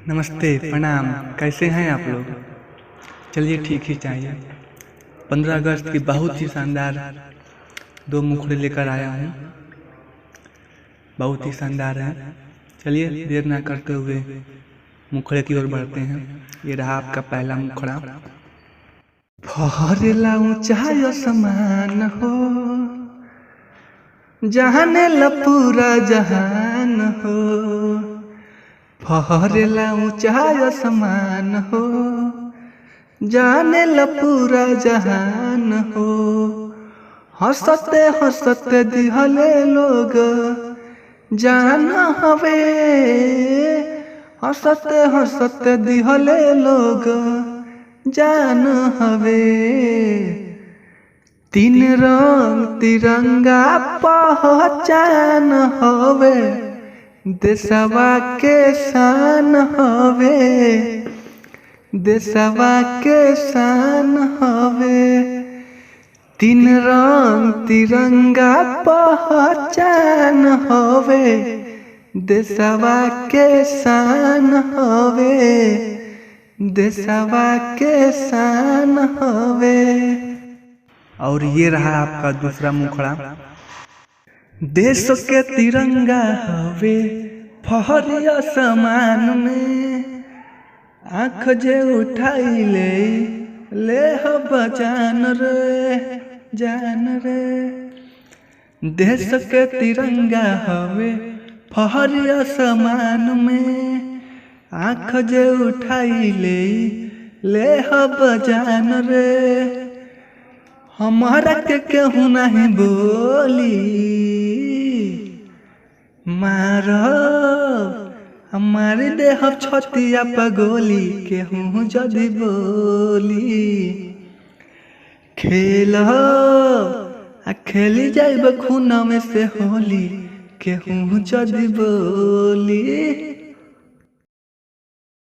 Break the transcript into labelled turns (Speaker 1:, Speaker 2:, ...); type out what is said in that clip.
Speaker 1: नमस्ते, प्रणाम। कैसे हैं आप लोग? चलिए ठीक ही चाहिए। 15 अगस्त की बहुत ही शानदार दो मुखड़े लेकर आया हूँ। बहुत ही शानदार हैं। चलिए देर ना करते हुए मुखड़े की ओर बढ़ते हैं। ये रहा आपका पहला मुखड़ा। फहरेला ऊंचाई समान हो, जहाने ला पूरा जहान हो। फहरेला ऊंचाई समान हो, जाने ला पूरा जहान हो। हंसते हंसते दिहले लोग जान हवे, हंसते हंसते दिहले लोग जान हवे। तीन रंग तिरंगा पहचान हवे, देशवा के शान हवे, देशवा के शान हवे। तीन रंग तिरंगा पहचान हवे, देशवा के शान हवे, देशवा के शान हवे। और ये रहा आपका दूसरा मुखड़ा। देश के तिरंगा हवे फहरिया समान में, आँख जे उठाई ले हब जान रे, जान रे। देश के तिरंगा हवे फहरिया समान में, आँख जे उठाई ले हब जान रे। हमारा के केहू नहीं बोली मारो, हमारी देह छतिया पगोली। केहू जदि बोली खेल खेली जाइब खून में से होली। केहू जदि बोली